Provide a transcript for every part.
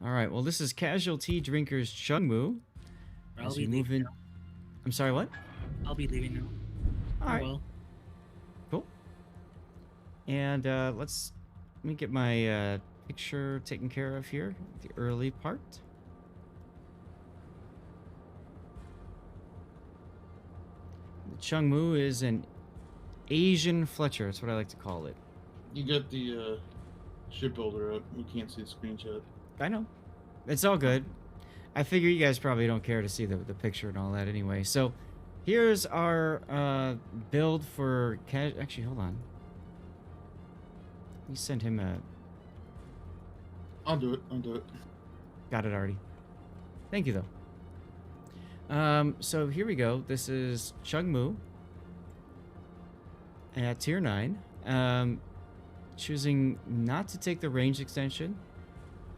All right. Well, this is CasualTeaDrinker's Chung Mu. I'll As be we move leaving in. now. I'm sorry. What? I'll be leaving now. All Oh right. well. Cool. And let me get my picture taken care of here. The early part. The Chung Mu is an Asian Fletcher. That's what I like to call it. You got the shipbuilder up. We can't see the screenshot. I know. It's all good. I figure you guys probably don't care to see the picture and all that anyway. So here's our build for actually, hold on. Let me send him a... I'll do it. I'll do it. Got it already. Thank you, though. So here we go. This is Chung Mu at tier 9. Choosing not to take the range extension.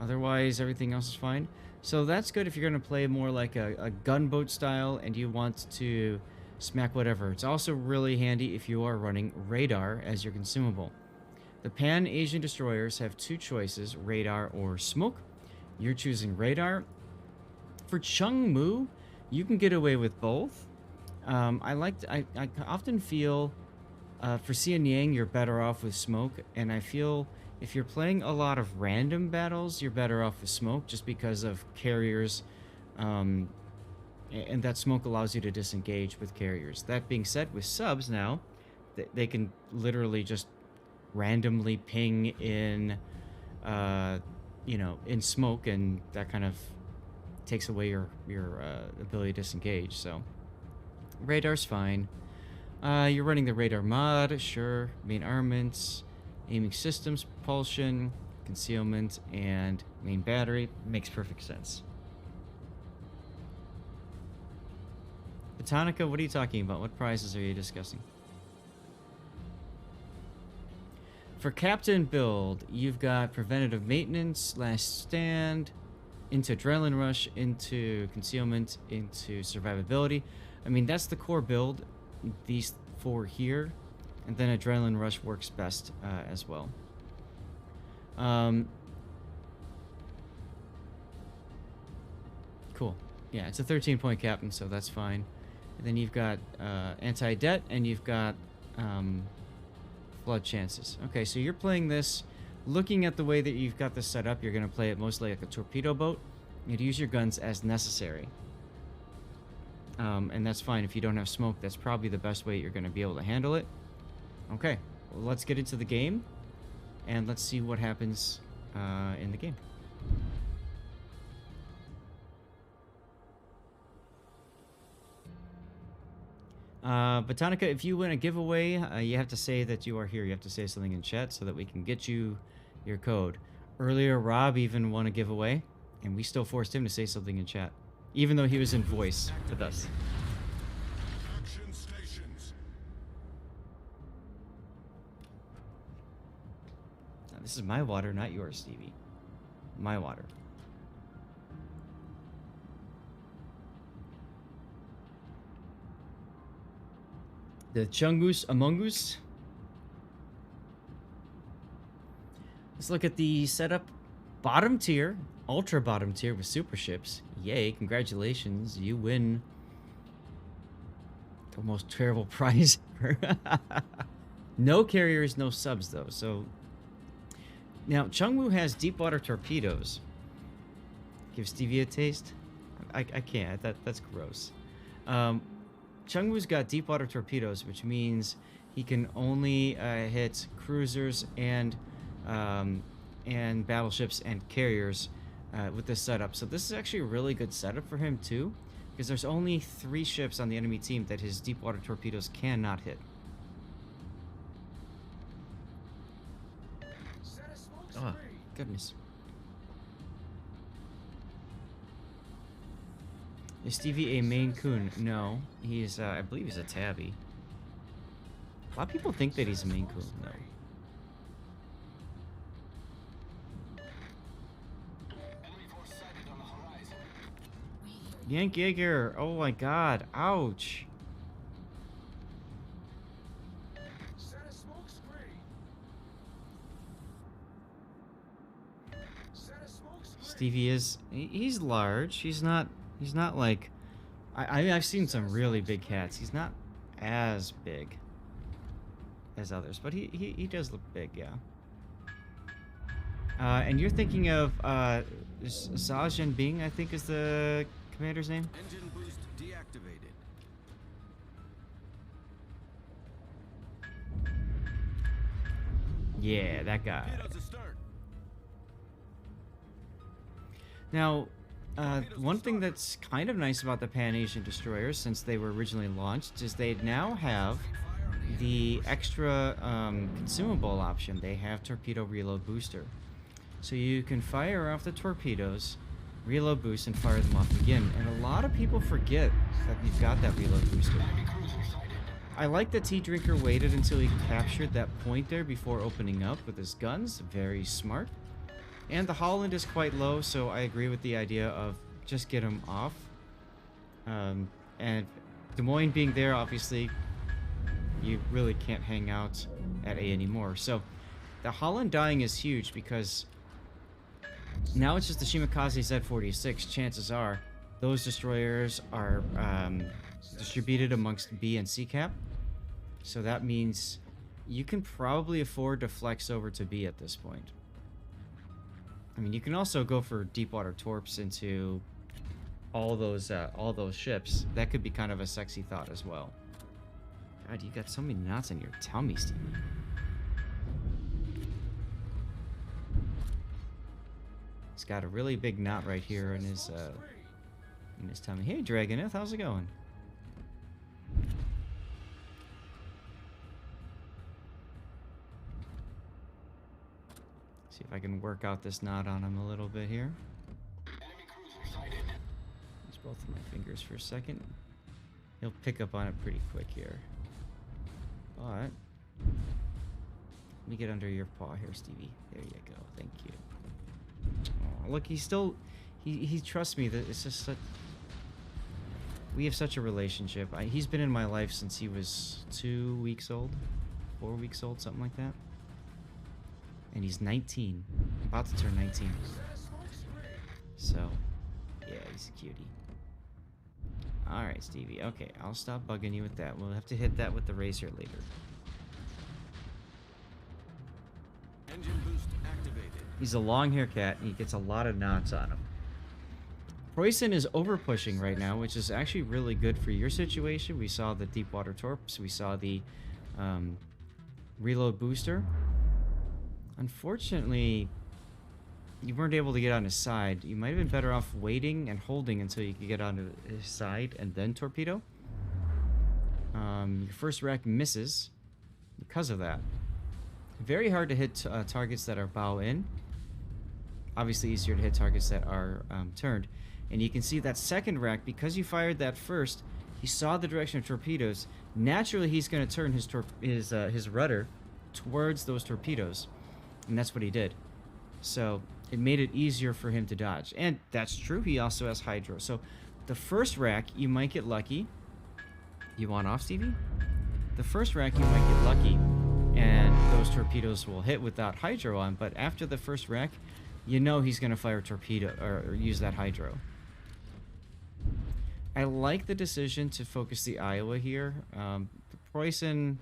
Otherwise, everything else is fine. So that's good if you're going to play more like a gunboat style and you want to smack whatever. It's also really handy if you are running radar as your consumable. The Pan-Asian destroyers have two choices, radar or smoke. You're choosing radar. For Chung Mu, you can get away with both. I often feel for Xian Yang, you're better off with smoke, and I feel if you're playing a lot of random battles, you're better off with smoke just because of carriers, and that smoke allows you to disengage with carriers. That being said, with subs now, they can literally just randomly ping in, in smoke, and that kind of takes away your ability to disengage. So radar's fine. You're running the radar mod, sure. Main armaments, aiming systems, propulsion, concealment, and main battery. Makes perfect sense. Botanica, what are you talking about? What prizes are you discussing? For captain build, you've got preventative maintenance, last stand, into adrenaline rush, into concealment, into survivability. I mean, that's the core build. These 4 here, and then adrenaline rush works best as well. Cool. Yeah, it's a 13-point captain, so that's fine. And then you've got anti-det, and you've got flood chances. Okay, so you're playing this. Looking at the way that you've got this set up, you're going to play it mostly like a torpedo boat. You'd use your guns as necessary. And that's fine. If you don't have smoke, that's probably the best way you're going to be able to handle it. Okay, well, let's get into the game, and let's see what happens in the game. Botanica, if you win a giveaway, you have to say that you are here. You have to say something in chat so that we can get you your code. Earlier, Rob even won a giveaway, and we still forced him to say something in chat, even though he was in voice with us. Now, this is my water, not yours, Stevie. My water. The Chungus Among Us. Let's look at the setup. Bottom tier, ultra bottom tier with super ships. Yay, congratulations, you win the most terrible prize ever. No carriers, no subs though. So now Chung Mu has deepwater torpedoes. Give Stevie a taste? I can't. That's gross. Chung Mu's got deepwater torpedoes, which means he can only hit cruisers and battleships and carriers with this setup. So this is actually a really good setup for him too, because there's only 3 ships on the enemy team that his deepwater torpedoes cannot hit. Oh, goodness. Is Stevie a Maine Coon? No, he's I believe he's a tabby. A lot of people think that he's a Maine Coon. No. Yank Jaeger! Oh my god! Ouch! Stevie is... He's large. He's not like... I mean, I've seen some really big cats. He's not as big as others, but he does look big, yeah. And you're thinking of Zha Bing, I think is the commander's name? Engine boost deactivated. Yeah, that guy. Torpedoes astern. Now, one thing that's kind of nice about the Pan-Asian destroyers, since they were originally launched, is they now have the extra consumable option. They have torpedo reload booster. So you can fire off the torpedoes, reload boost, and fire them off again. And a lot of people forget that you've got that reload booster. I like that T-Drinker waited until he captured that point there before opening up with his guns. Very smart. And the Halland is quite low, so I agree with the idea of just get him off. And Des Moines being there, obviously, you really can't hang out at A anymore. So the Halland dying is huge because now it's just the Shimakaze Z-46. Chances are those destroyers are distributed amongst B and C cap. So that means you can probably afford to flex over to B at this point. I mean, you can also go for deepwater torps into all those ships. That could be kind of a sexy thought as well. God, you got so many knots in your tummy, Stevie. He's got a really big knot right here in his tummy. Hey, Dragoneth, how's it going? See if I can work out this knot on him a little bit here. Use both of my fingers for a second. He'll pick up on it pretty quick here. But let me get under your paw here, Stevie. There you go. Thank you. Oh, look, he's still... He trusts me. That it's just such... We have such a relationship. He's been in my life since he was 2 weeks old. 4 weeks old, something like that. And he's 19. About to turn 19. So, yeah, he's a cutie. Alright, Stevie. Okay, I'll stop bugging you with that. We'll have to hit that with the razor later. Engine boost activated. He's a long-hair cat, and he gets a lot of knots on him. Preussen is over-pushing right now, which is actually really good for your situation. We saw the deepwater torps. We saw the reload booster. Unfortunately, you weren't able to get on his side. You might have been better off waiting and holding until you could get onto his side and then torpedo. Your first rack misses because of that. Very hard to hit targets that are bow in. Obviously easier to hit targets that are turned. And you can see that second rack, because you fired that first, he saw the direction of torpedoes. Naturally, he's going to turn his rudder towards those torpedoes. And that's what he did. So it made it easier for him to dodge. And that's true. He also has hydro. So the first rack, you might get lucky. You want off, Stevie? The first rack, you might get lucky. And those torpedoes will hit without hydro on. But after the first rack, you know he's going to fire torpedo or use that hydro. I like the decision to focus the Iowa here. The Preussen...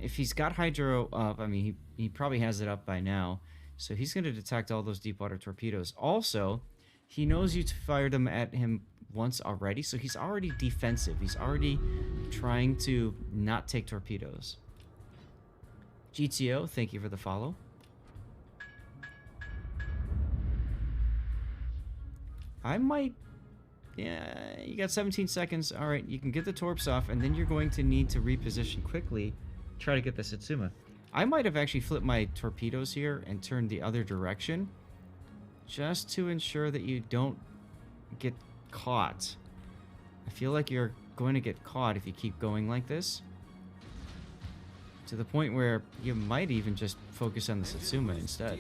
If he's got hydro up, I mean, he probably has it up by now. So he's going to detect all those deepwater torpedoes. Also, he knows you fired them at him once already, so he's already defensive. He's already trying to not take torpedoes. GTO, thank you for the follow. I might... Yeah, you got 17 seconds. All right, you can get the torps off, and then you're going to need to reposition quickly. Try to get the Satsuma. I might have actually flipped my torpedoes here and turned the other direction just to ensure that you don't get caught. I feel like you're going to get caught if you keep going like this, to the point where you might even just focus on the Satsuma instead.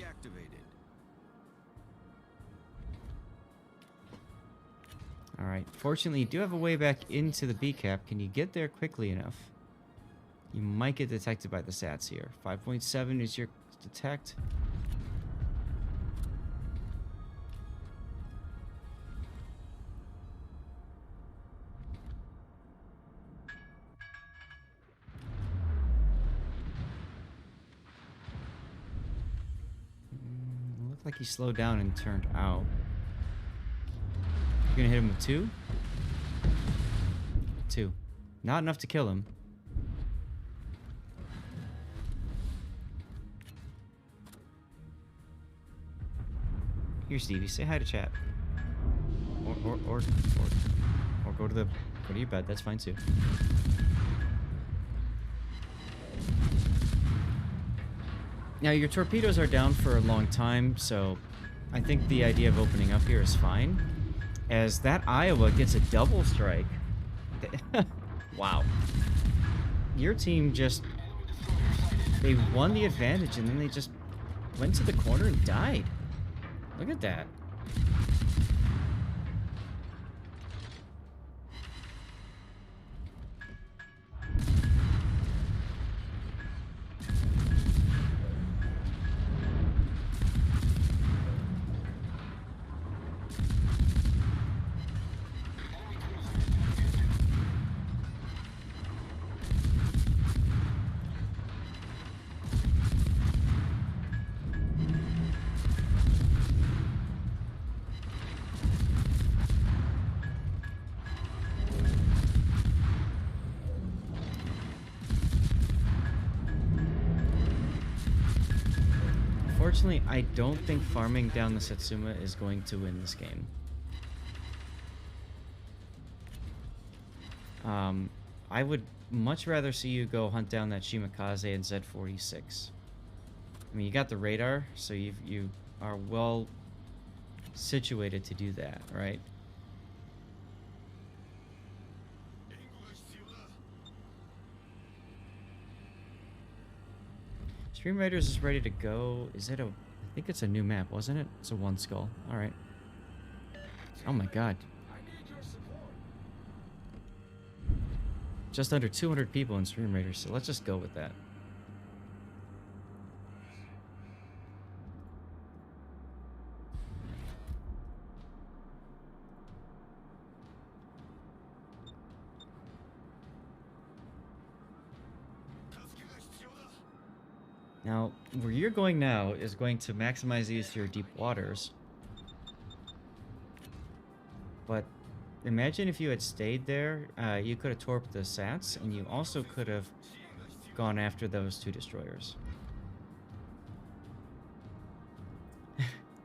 Alright, fortunately you do have a way back into the B cap. Can you get there quickly enough? You might get detected by the sats here. 5.7 is your detect. Looked like he slowed down and turned out. You're gonna hit him with 2? 2. Not enough to kill him. Here, Stevie, say hi to chat. Or go to your bed. That's fine too. Now your torpedoes are down for a long time, so I think the idea of opening up here is fine. As that Iowa gets a double strike. Wow. Your team just... They won the advantage and then they just went to the corner and died. Look at that. Unfortunately, I don't think farming down the Satsuma is going to win this game. I would much rather see you go hunt down that Shimakaze and Z46. I mean, you got the radar, so you are well situated to do that, right? Stream Raiders is ready to go. Is it a... I think it's a new map, wasn't it? It's a 1 skull. Alright. Oh my god. Just under 200 people in Stream Raiders, so let's just go with that. Now, where you're going now is going to maximize these to your deep waters. But imagine if you had stayed there, you could have torped the Sats, and you also could have gone after those 2 destroyers.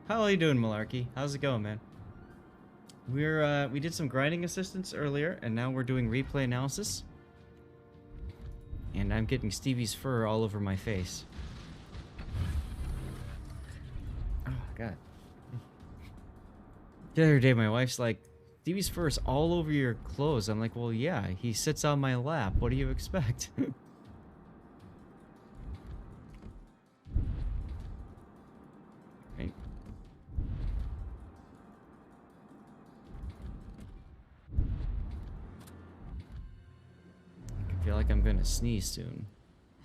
How are you doing, Malarkey? How's it going, man? We did some grinding assistance earlier, and now we're doing replay analysis. And I'm getting Stevie's fur all over my face. Oh, God. The other day, my wife's like, Stevie's fur is all over your clothes. I'm like, well, yeah, he sits on my lap. What do you expect? Right. I feel like I'm gonna sneeze soon.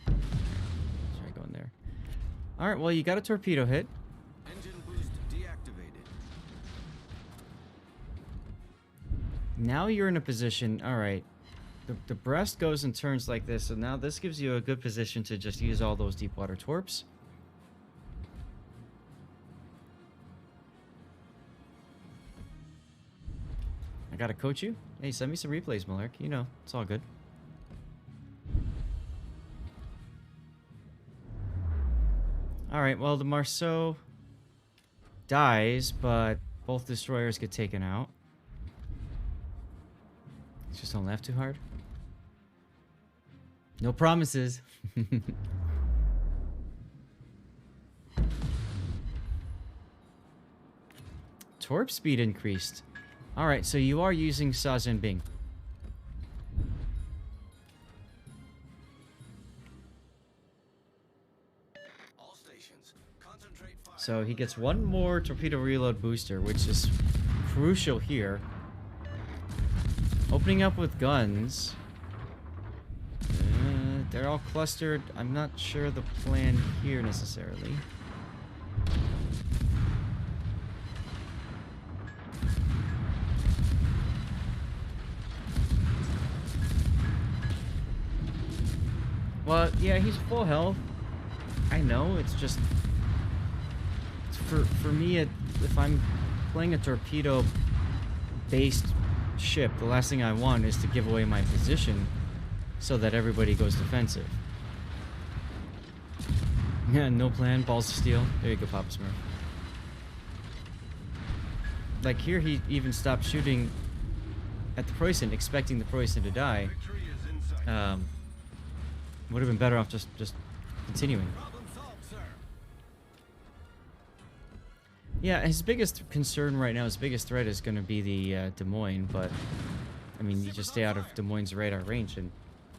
Try going there. All right, well, you got a torpedo hit. Engine boost deactivated. Now you're in a position. All right, the breast goes and turns like this, so now this gives you a good position to just use all those deep water torps. I gotta coach you. Hey, send me some replays, Malark. You know, it's all good. Alright, well, the Marceau dies, but both destroyers get taken out. Just don't laugh too hard. No promises. Torp speed increased. Alright, so you are using Sa Zhenbing. So he gets one more torpedo reload booster, which is crucial here. Opening up with guns. They're all clustered. I'm not sure the plan here necessarily. Well, yeah, he's full health. I know, it's just... for me, if I'm playing a torpedo-based ship, the last thing I want is to give away my position so that everybody goes defensive. Yeah, no plan, balls of steel. There you go, Papa Smurf. Like here, he even stopped shooting at the Preußen, expecting the Preußen to die. Would have been better off just continuing. Yeah, his biggest concern right now, his biggest threat is going to be the Des Moines, but I mean, you just stay out of Des Moines' radar range, and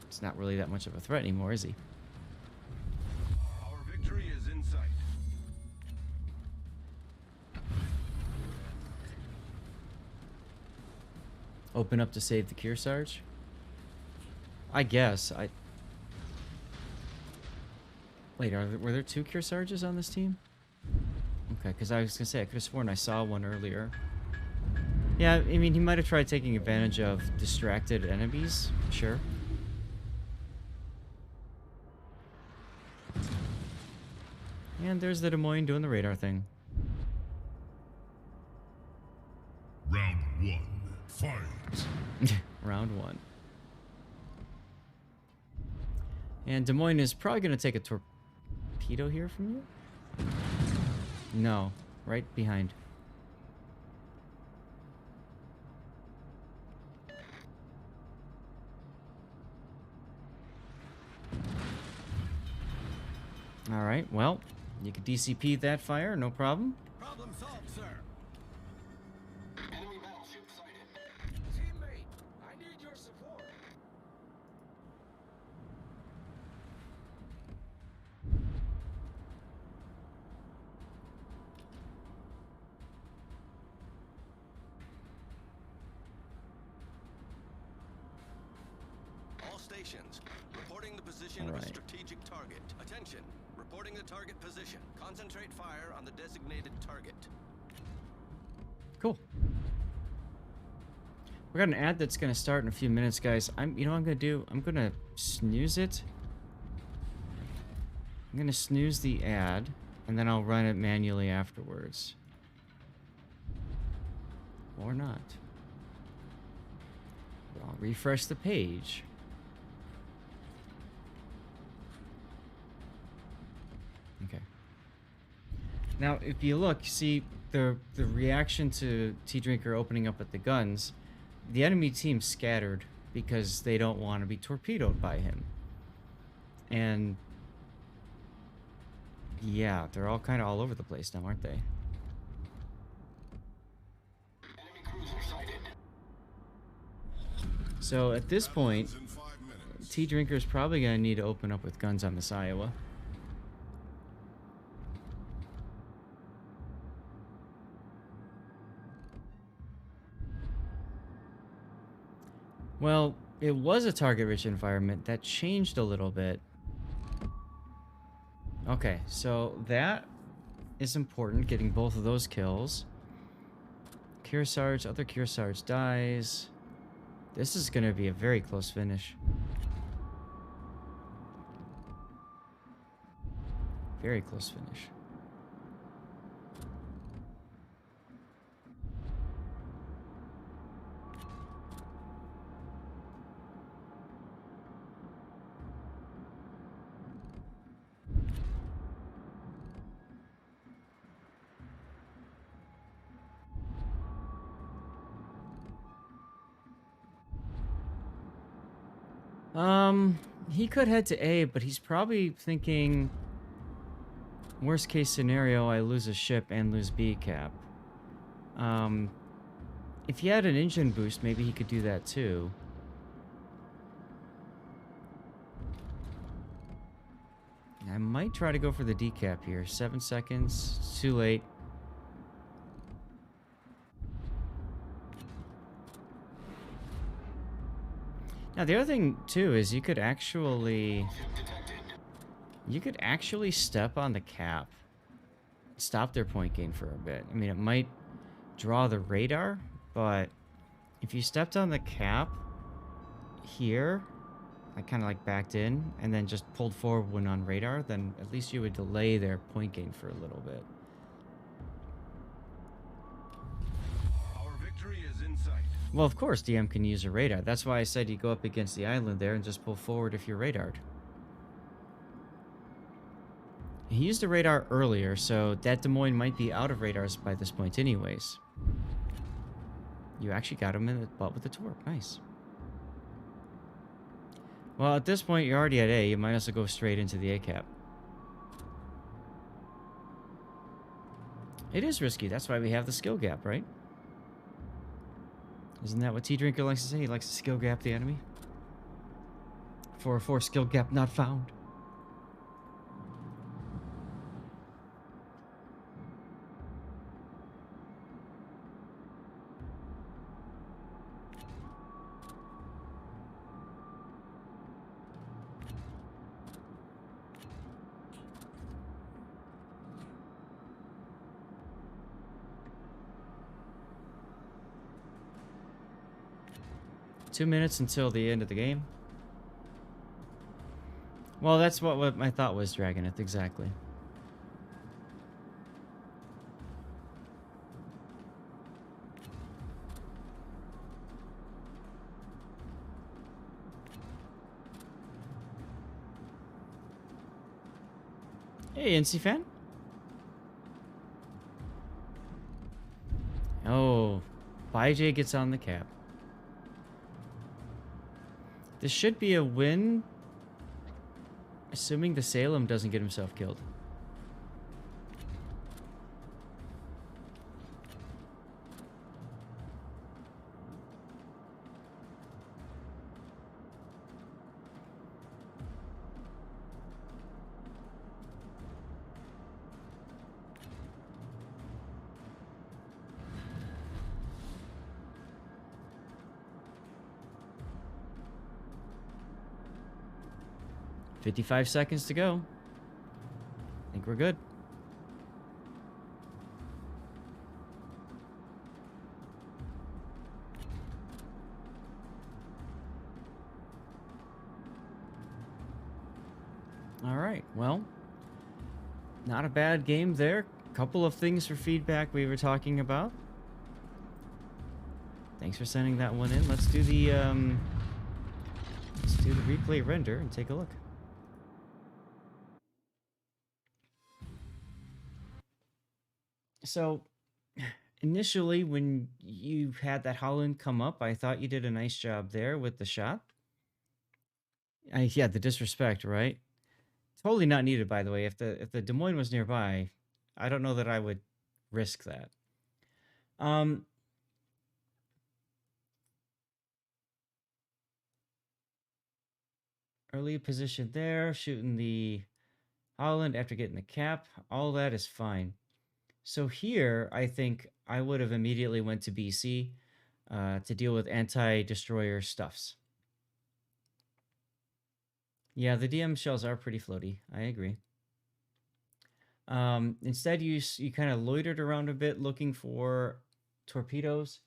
it's not really that much of a threat anymore, is he? Our victory is in sight. Open up to save the Kearsarge? I guess. Wait, were there 2 Kearsarges on this team? Okay, because I was going to say, I could have sworn I saw one earlier. Yeah, I mean, he might have tried taking advantage of distracted enemies. Sure. And there's the Des Moines doing the radar thing. Round 1, fight. Round 1. And Des Moines is probably going to take a torpedo here from you? No, right behind. All right, well, you can DCP that fire, no problem. Problem solved, sir. Enemy battleship sighted. Teammate, I need your support. All stations, reporting the position of a strategic target. Attention, reporting the target position. Concentrate fire on the designated target. Cool. We got an ad that's gonna start in a few minutes, guys. You know what I'm gonna do? I'm gonna snooze it. I'm gonna snooze the ad, and then I'll run it manually afterwards. Or not. But I'll refresh the page. Okay. Now, if you look, see the reaction to T-Drinker opening up at the guns, the enemy team scattered because they don't want to be torpedoed by him. And yeah, they're all kind of all over the place now, aren't they? Enemy cruiser sighted. So at this point, In 5 minutes. T-Drinker is probably going to need to open up with guns on this Iowa. Well, it was a target-rich environment. That changed a little bit. Okay, so that is important, getting both of those kills. Kearsarge, other Kearsarge dies. This is going to be a very close finish. Very close finish. He could head to A, but he's probably thinking, worst case scenario, I lose a ship and lose B cap. If he had an engine boost, maybe he could do that too. I might try to go for the D cap here. 7 seconds. It's too late. Now the other thing too is you could actually step on the cap, stop their point gain for a bit. I mean, it might draw the radar, but if you stepped on the cap here, I kind of like backed in and then just pulled forward when on radar, then at least you would delay their point gain for a little bit. Well, of course, DM can use a radar. That's why I said you go up against the island there and just pull forward if you're radared. He used a radar earlier, so that Des Moines might be out of radars by this point anyways. You actually got him in the butt with the torp. Nice. Well, at this point, you're already at A. You might as well go straight into the A cap. It is risky. That's why we have the skill gap, right? Isn't that what CasualTeaDrinker likes to say? He likes to skill gap the enemy. 404 skill gap not found. Two minutes until the end of the game. Well, that's what my thought was, Dragoneth, exactly. Hey, NC fan. Oh, ByJ gets on the cap. This should be a win, assuming the Salem doesn't get himself killed. $55 seconds to go. I think we're good. All right, well, not a bad game there. Couple of things for feedback we were talking about. Thanks for sending that one in. Let's do the replay render and take a look. So, initially, when you had that Halland come up, I thought you did a nice job there with the shot. Yeah, the disrespect, right? Totally not needed, by the way. If the Des Moines was nearby, I don't know that I would risk that. Early position there, shooting the Halland after getting the cap. All that is fine. So here, I think I would have immediately went to BC to deal with anti-destroyer stuffs. Yeah, the DM shells are pretty floaty. I agree. Instead, you kind of loitered around a bit looking for torpedoes.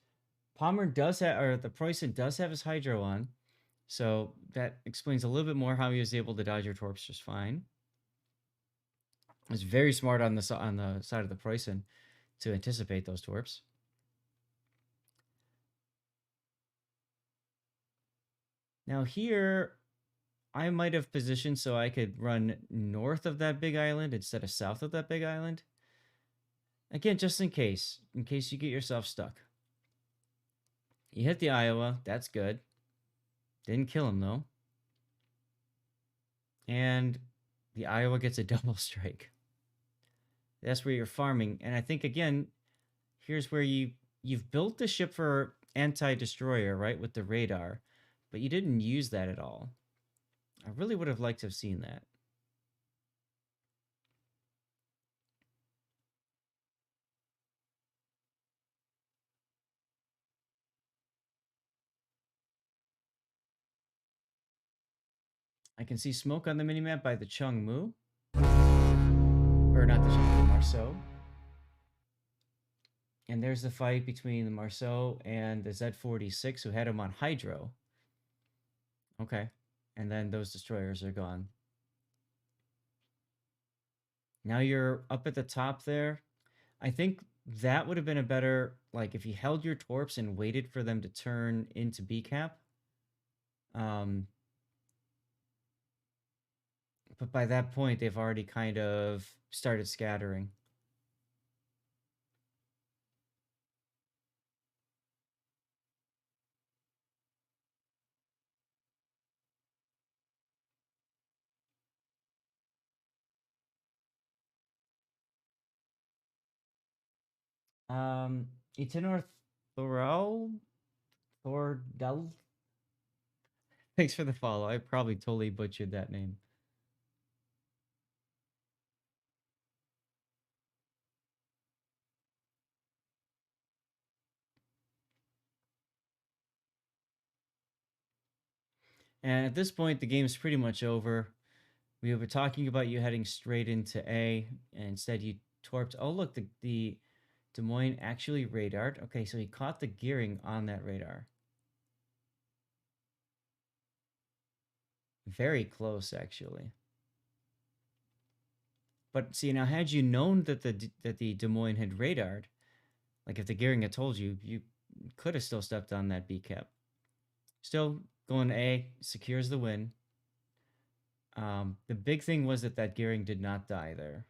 Palmer does have, or the Preussen does have his hydro on, so that explains a little bit more how he was able to dodge your torps just fine. It was very smart on the side of the Preussen to anticipate those torps. Now here, I might have positioned so I could run north of that big island instead of south of that big island. Again, just in case you get yourself stuck. You hit the Iowa, that's good. Didn't kill him though. And the Iowa gets a double strike. That's where you're farming. And I think, again, here's where you've built the ship for anti-destroyer, right, with the radar, but you didn't use that at all. I really would have liked to have seen that. I can see smoke on the minimap by the Chung Mu. Or not the Chung Mu, Marceau. And there's the fight between the Marceau and the Z-46 who had him on Hydro. Okay. And then those destroyers are gone. Now you're up at the top there. I think that would have been a better, like, if you held your torps and waited for them to turn into B cap. But by that point, they've already kind of started scattering. Itinor Thorel? Thordel? Thanks for the follow. I probably totally butchered that name. And at this point, the game's pretty much over. We were talking about you heading straight into A, and instead you torped. Oh, look, the Des Moines actually radared. Okay, so he caught the gearing on that radar. Very close, actually. But see, now had you known that the Des Moines had radared, like if the gearing had told you, you could have still stepped on that B cap. Still going A, secures the win. The big thing was that gearing did not die there.